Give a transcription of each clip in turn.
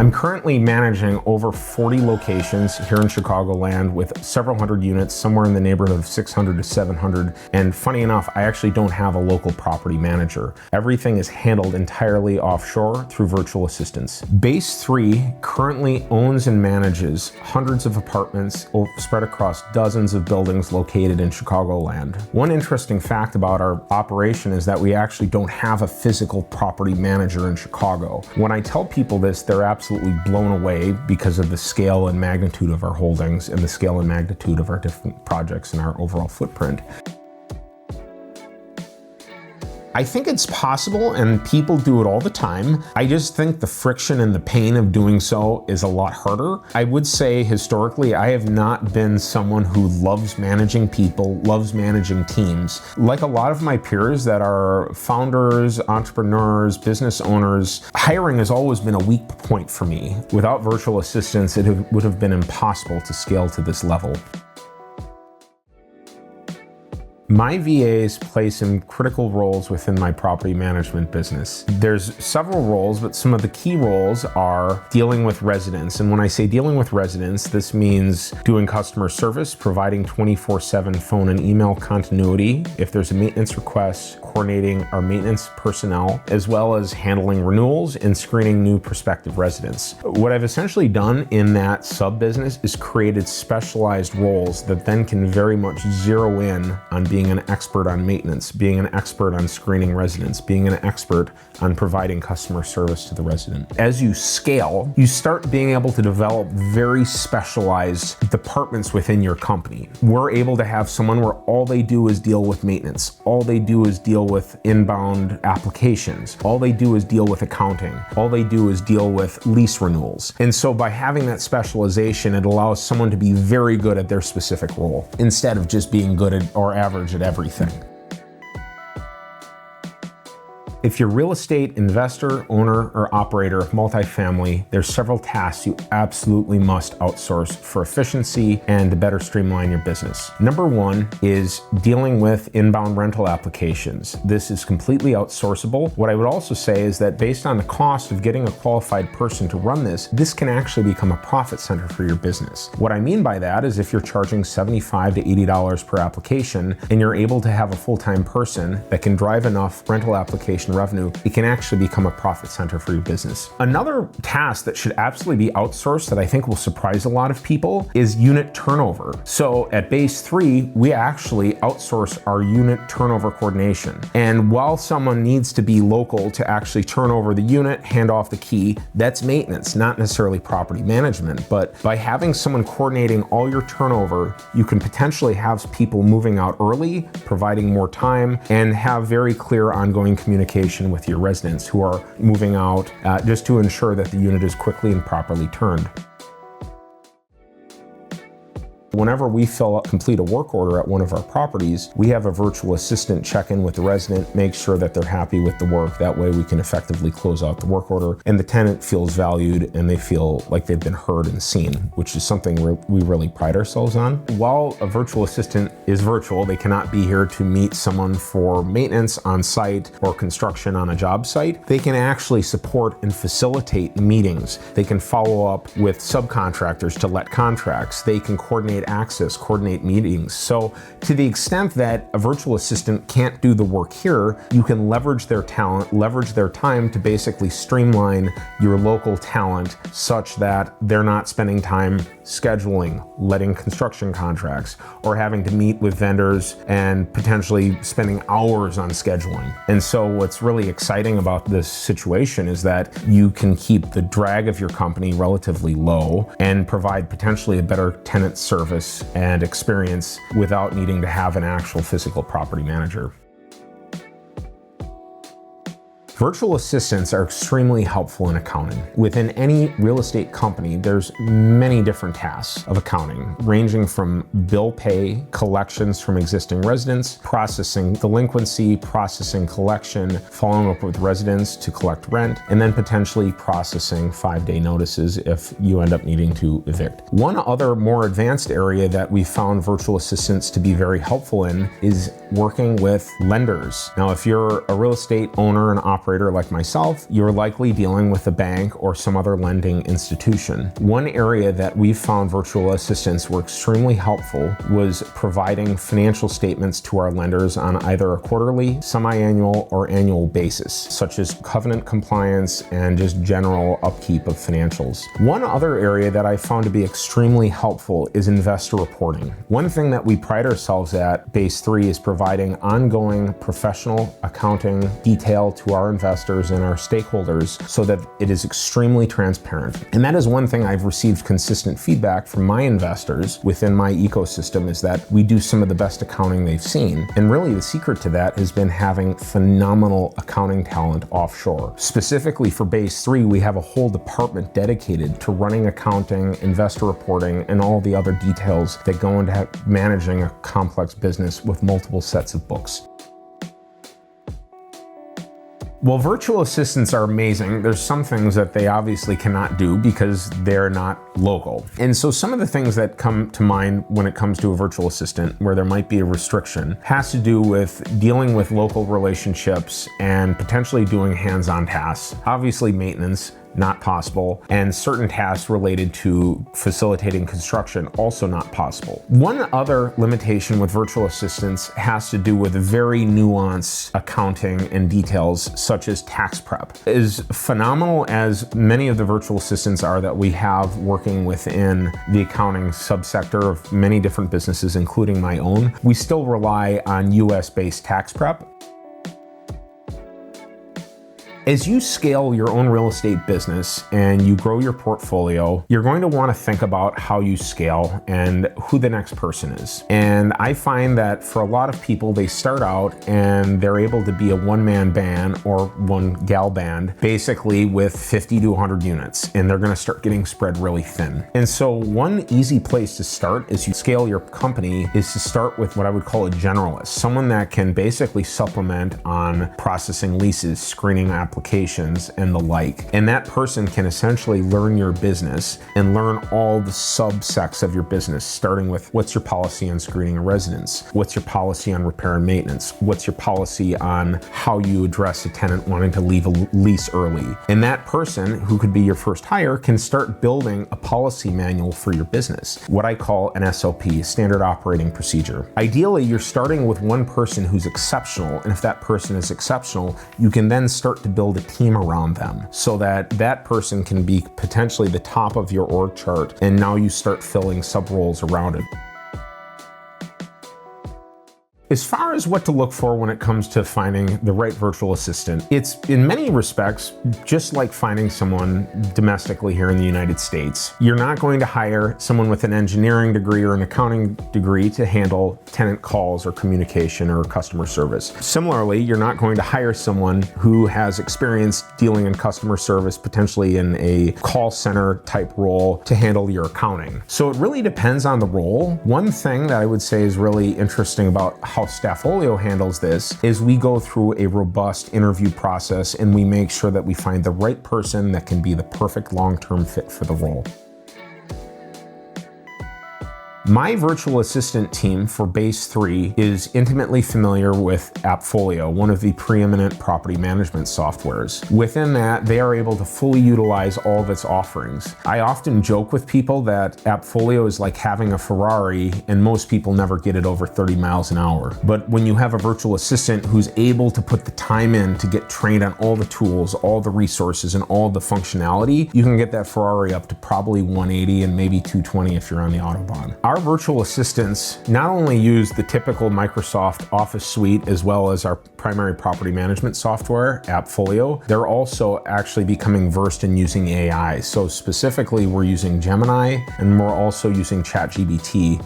I'm currently managing over 40 locations here in Chicagoland with several hundred units, somewhere in the neighborhood of 600 to 700. And funny enough, I actually don't have a local property manager. Everything is handled entirely offshore through virtual assistants. Base 3 currently owns and manages hundreds of apartments spread across dozens of buildings located in Chicagoland. One interesting fact about our operation is that we actually don't have a physical property manager in Chicago. When I tell people this, they're absolutely blown away because of the scale and magnitude of our holdings and the scale and magnitude of our different projects and our overall footprint. I think it's possible, and people do it all the time. I just think the friction and the pain of doing so is a lot harder. I would say historically, I have not been someone who loves managing people, loves managing teams. Like a lot of my peers that are founders, entrepreneurs, business owners, hiring has always been a weak point for me. Without virtual assistants, it would have been impossible to scale to this level. My VAs play some critical roles within my property management business. There's several roles, but some of the key roles are dealing with residents. And when I say dealing with residents, this means doing customer service, providing 24/7 phone and email continuity. If there's a maintenance request, coordinating our maintenance personnel, as well as handling renewals and screening new prospective residents. What I've essentially done in that sub-business is created specialized roles that then can very much zero in on being an expert on maintenance, being an expert on screening residents, being an expert on providing customer service to the resident. As you scale, you start being able to develop very specialized departments within your company. We're able to have someone where all they do is deal with maintenance. All they do is deal with inbound applications. All they do is deal with accounting. All they do is deal with lease renewals. And so by having that specialization, it allows someone to be very good at their specific role instead of just being good at or average at everything. If you're a real estate investor, owner, or operator of multifamily, there's several tasks you absolutely must outsource for efficiency and to better streamline your business. Number one is dealing with inbound rental applications. This is completely outsourceable. What I would also say is that based on the cost of getting a qualified person to run this can actually become a profit center for your business. What I mean by that is if you're charging $75 to $80 per application and you're able to have a full-time person that can drive enough rental application revenue, it can actually become a profit center for your business. Another task that should absolutely be outsourced that I think will surprise a lot of people is unit turnover. So at Base 3, we actually outsource our unit turnover coordination. And while someone needs to be local to actually turn over the unit, hand off the key, that's maintenance, not necessarily property management. But by having someone coordinating all your turnover, you can potentially have people moving out early, providing more time, and have very clear ongoing communication with your residents who are moving out just to ensure that the unit is quickly and properly turned. Whenever we complete a work order at one of our properties, we have a virtual assistant check in with the resident, make sure that they're happy with the work. That way we can effectively close out the work order and the tenant feels valued and they feel like they've been heard and seen, which is something we really pride ourselves on. While a virtual assistant is virtual, they cannot be here to meet someone for maintenance on site or construction on a job site. They can actually support and facilitate meetings. They can follow up with subcontractors to let contracts. They can coordinate access, coordinate meetings. So to the extent that a virtual assistant can't do the work here, you can leverage their talent, leverage their time to basically streamline your local talent such that they're not spending time scheduling, letting construction contracts, or having to meet with vendors and potentially spending hours on scheduling. And so what's really exciting about this situation is that you can keep the drag of your company relatively low and provide potentially a better tenant service and experience without needing to have an actual physical property manager. Virtual assistants are extremely helpful in accounting. Within any real estate company, there's many different tasks of accounting, ranging from bill pay, collections from existing residents, processing delinquency, processing collection, following up with residents to collect rent, and then potentially processing 5-day notices if you end up needing to evict. One other more advanced area that we found virtual assistants to be very helpful in is working with lenders. Now, if you're a real estate owner and operator operator like myself, you're likely dealing with a bank or some other lending institution. One area that we've found virtual assistants were extremely helpful was providing financial statements to our lenders on either a quarterly, semi-annual, or annual basis, such as covenant compliance and just general upkeep of financials. One other area that I found to be extremely helpful is investor reporting. One thing that we pride ourselves at Base 3 is providing ongoing professional accounting detail to our investors and our stakeholders so that it is extremely transparent. And that is one thing I've received consistent feedback from my investors within my ecosystem, is that we do some of the best accounting they've seen. And really the secret to that has been having phenomenal accounting talent offshore. Specifically for Base 3, we have a whole department dedicated to running accounting, investor reporting, and all the other details that go into managing a complex business with multiple sets of books. While virtual assistants are amazing, there's some things that they obviously cannot do because they're not local. And so some of the things that come to mind when it comes to a virtual assistant where there might be a restriction has to do with dealing with local relationships and potentially doing hands-on tasks. Obviously maintenance, not possible, and certain tasks related to facilitating construction, also not possible. One other limitation with virtual assistants has to do with very nuanced accounting and details, such as tax prep. As phenomenal as many of the virtual assistants are that we have working within the accounting subsector of many different businesses, including my own, we still rely on US-based tax prep. As you scale your own real estate business and you grow your portfolio, you're going to want to think about how you scale and who the next person is. And I find that for a lot of people, they start out and they're able to be a one-man band or one gal band, basically with 50 to 100 units, and they're going to start getting spread really thin. And so one easy place to start as you scale your company is to start with what I would call a generalist, someone that can basically supplement on processing leases, screening applications, and the like. And that person can essentially learn your business and learn all the subsects of your business, starting with what's your policy on screening a residence? What's your policy on repair and maintenance? What's your policy on how you address a tenant wanting to leave a lease early? And that person, who could be your first hire, can start building a policy manual for your business, what I call an SOP, standard operating procedure. Ideally, you're starting with one person who's exceptional, and if that person is exceptional, you can then start to build a team around them so that that person can be potentially the top of your org chart, and now you start filling sub roles around it. As far as what to look for when it comes to finding the right virtual assistant, it's in many respects just like finding someone domestically here in the United States. You're not going to hire someone with an engineering degree or an accounting degree to handle tenant calls or communication or customer service. Similarly, you're not going to hire someone who has experience dealing in customer service, potentially in a call center type role, to handle your accounting. So it really depends on the role. One thing that I would say is really interesting about how Staffolio handles this is we go through a robust interview process and we make sure that we find the right person that can be the perfect long-term fit for the role. My virtual assistant team for Base 3 is intimately familiar with Staffolio, one of the preeminent property management softwares. Within that, they are able to fully utilize all of its offerings. I often joke with people that Staffolio is like having a Ferrari, and most people never get it over 30 miles an hour. But when you have a virtual assistant who's able to put the time in to get trained on all the tools, all the resources, and all the functionality, you can get that Ferrari up to probably 180 and maybe 220 if you're on the Autobahn. Our virtual assistants not only use the typical Microsoft Office suite as well as our primary property management software, Staffolio, they're also actually becoming versed in using AI. So specifically, we're using Gemini and we're also using ChatGPT.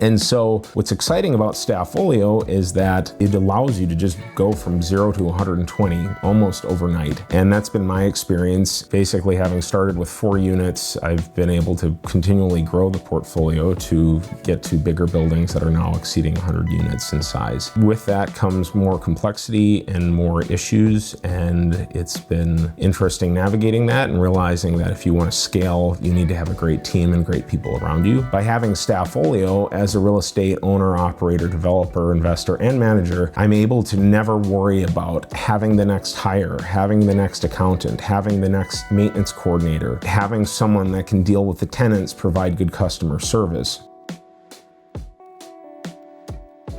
And so what's exciting about Staffolio is that it allows you to just go from 0 to 120 almost overnight. And that's been my experience. Basically, having started with 4 units, I've been able to continually grow the portfolio to get to bigger buildings that are now exceeding 100 units in size. With that comes more complexity and more issues, and it's been interesting navigating that and realizing that if you want to scale, you need to have a great team and great people around you. By having Staffolio as as a real estate owner, operator, developer, investor, and manager, I'm able to never worry about having the next hire, having the next accountant, having the next maintenance coordinator, having someone that can deal with the tenants, provide good customer service.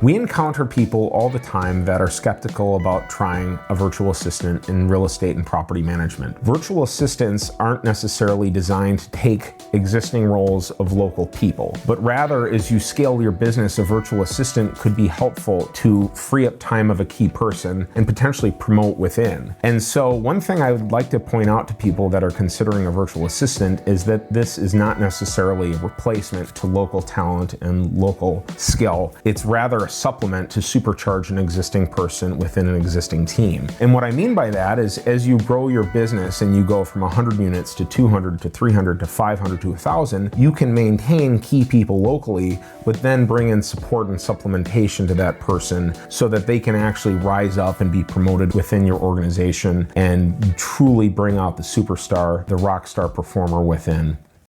We encounter people all the time that are skeptical about trying a virtual assistant in real estate and property management. Virtual assistants aren't necessarily designed to take existing roles of local people, but rather as you scale your business, a virtual assistant could be helpful to free up time of a key person and potentially promote within. And so one thing I would like to point out to people that are considering a virtual assistant is that this is not necessarily a replacement to local talent and local skill. It's rather a supplement to supercharge an existing person within an existing team. And what I mean by that is as you grow your business and you go from 100 units to 200 to 300 to 500 to 1,000, you can maintain key people locally, but then bring in support and supplementation to that person so that they can actually rise up and be promoted within your organization and truly bring out the superstar, the rock star performer within.